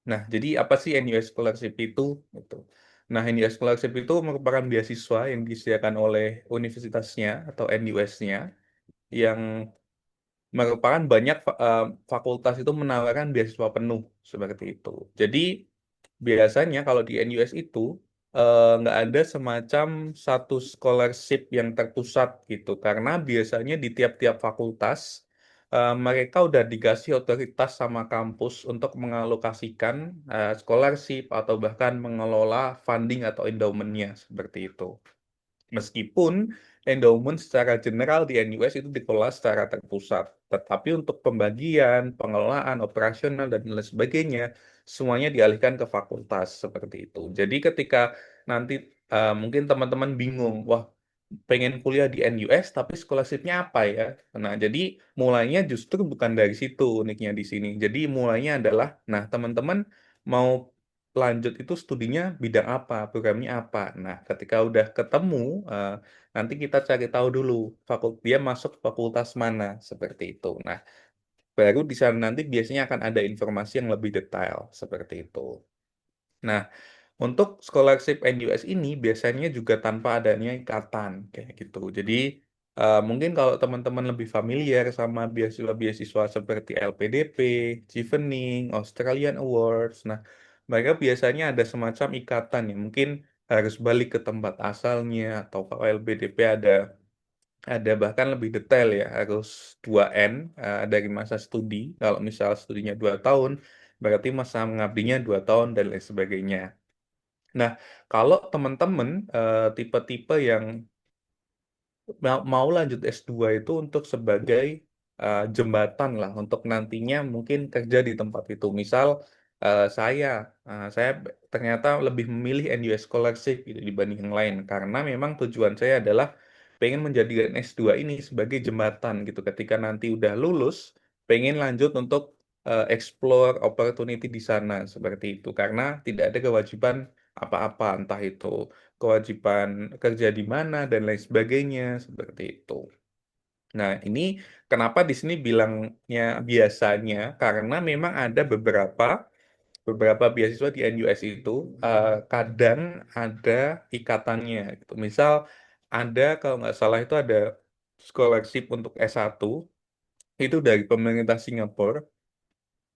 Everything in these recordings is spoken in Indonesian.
Nah, jadi apa sih NUS Scholarship itu? Gitu. Nah, NUS Scholarship itu merupakan beasiswa yang disediakan oleh universitasnya atau NUS-nya yang merupakan banyak fakultas itu menawarkan beasiswa penuh seperti itu. Jadi biasanya kalau di NUS itu nggak ada semacam satu scholarship yang terpusat gitu, karena biasanya di tiap-tiap fakultas mereka udah dikasih otoritas sama kampus untuk mengalokasikan scholarship atau bahkan mengelola funding atau endowmentnya seperti itu. Meskipun endowment secara general di NUS itu dikelola secara terpusat, tetapi untuk pembagian, pengelolaan, operasional, dan lain sebagainya, semuanya dialihkan ke fakultas seperti itu. Jadi ketika nanti mungkin teman-teman bingung, wah pengen kuliah di NUS tapi scholarship-nya apa ya? Nah, jadi mulainya justru bukan dari situ uniknya di sini. Jadi mulainya adalah, nah teman-teman mau lanjut itu studinya bidang apa, programnya apa. Nah, ketika udah ketemu, eh, nanti kita cari tahu dulu dia masuk fakultas mana seperti itu. Nah, baru di sana nanti biasanya akan ada informasi yang lebih detail seperti itu. Nah, untuk scholarship NUS ini biasanya juga tanpa adanya ikatan kayak gitu. Jadi mungkin kalau teman-teman lebih familiar sama beasiswa-beasiswa seperti LPDP, Chevening, Australian Awards, nah mereka biasanya ada semacam ikatan ya. Mungkin harus balik ke tempat asalnya atau kalau LPDP ada bahkan lebih detail ya, harus 2N dari masa studi. Kalau misal studinya 2 tahun, berarti masa mengabdinya 2 tahun dan lain sebagainya. Nah, kalau teman-teman tipe-tipe yang mau lanjut S2 itu untuk sebagai jembatan lah untuk nantinya mungkin kerja di tempat itu. Misal saya ternyata lebih memilih NUS Scholarship gitu dibanding yang lain karena memang tujuan saya adalah pengen menjadikan S2 ini sebagai jembatan gitu. Ketika nanti udah lulus, pengen lanjut untuk explore opportunity di sana seperti itu karena tidak ada kewajiban apa-apa entah itu kewajiban kerja di mana dan lain sebagainya seperti itu. Nah, ini kenapa di sini bilangnya biasanya karena memang ada beberapa beasiswa di NUS itu kadang ada ikatannya gitu. Misal ada kalau nggak salah itu ada scholarship untuk S1 itu dari pemerintah Singapura.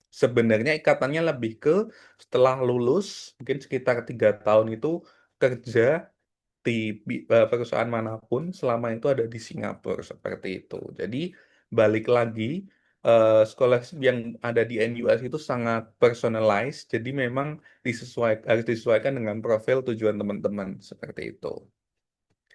Sebenarnya ikatannya lebih ke setelah lulus mungkin sekitar 3 tahun itu kerja di perusahaan manapun selama itu ada di Singapura seperti itu. Jadi balik lagi scholarship yang ada di NUS itu sangat personalized, jadi memang harus disesuaikan dengan profil tujuan teman-teman seperti itu.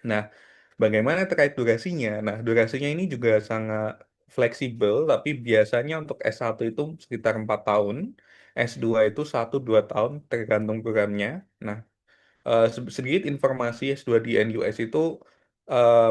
Nah, bagaimana terkait durasinya? Nah, durasinya ini juga sangat fleksibel, tapi biasanya untuk S1 itu sekitar 4 tahun, S2 itu 1-2 tahun tergantung programnya. Nah, sedikit informasi S2 di NUS itu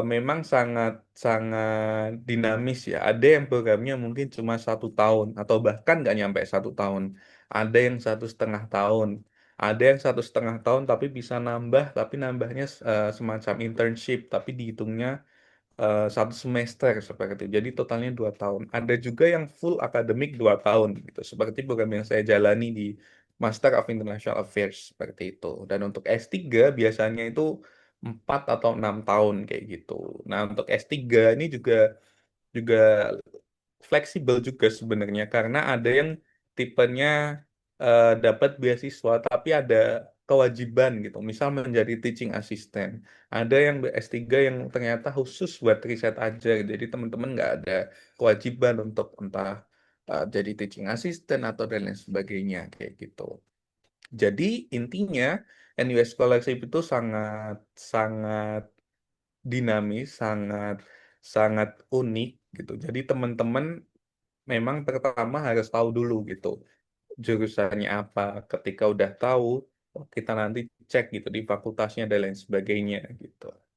memang sangat sangat dinamis ya. Ada yang programnya mungkin cuma 1 tahun atau bahkan nggak nyampe 1 tahun. Ada yang 1,5 tahun. Ada yang 1,5 tahun tapi bisa nambah, tapi nambahnya semacam internship, tapi dihitungnya 1 semester seperti itu. Jadi totalnya 2 tahun. Ada juga yang full akademik 2 tahun gitu. Seperti program yang saya jalani di Master of International Affairs seperti itu. Dan untuk S3 biasanya itu 4 atau 6 tahun kayak gitu. Nah untuk S3 ini juga juga fleksibel juga sebenarnya karena ada yang tipenya dapat beasiswa tapi ada kewajiban gitu. Misal menjadi teaching assistant. Ada yang S3 yang ternyata khusus buat riset aja. Jadi teman-teman nggak ada kewajiban untuk entah jadi teaching assistant atau dan lain sebagainya kayak gitu. Jadi intinya NUS Scholarship itu sangat sangat dinamis, sangat sangat unik gitu. Jadi teman-teman memang pertama harus tahu dulu gitu jurusannya apa. Ketika udah tahu, kita nanti cek gitu di fakultasnya dan lain sebagainya gitu.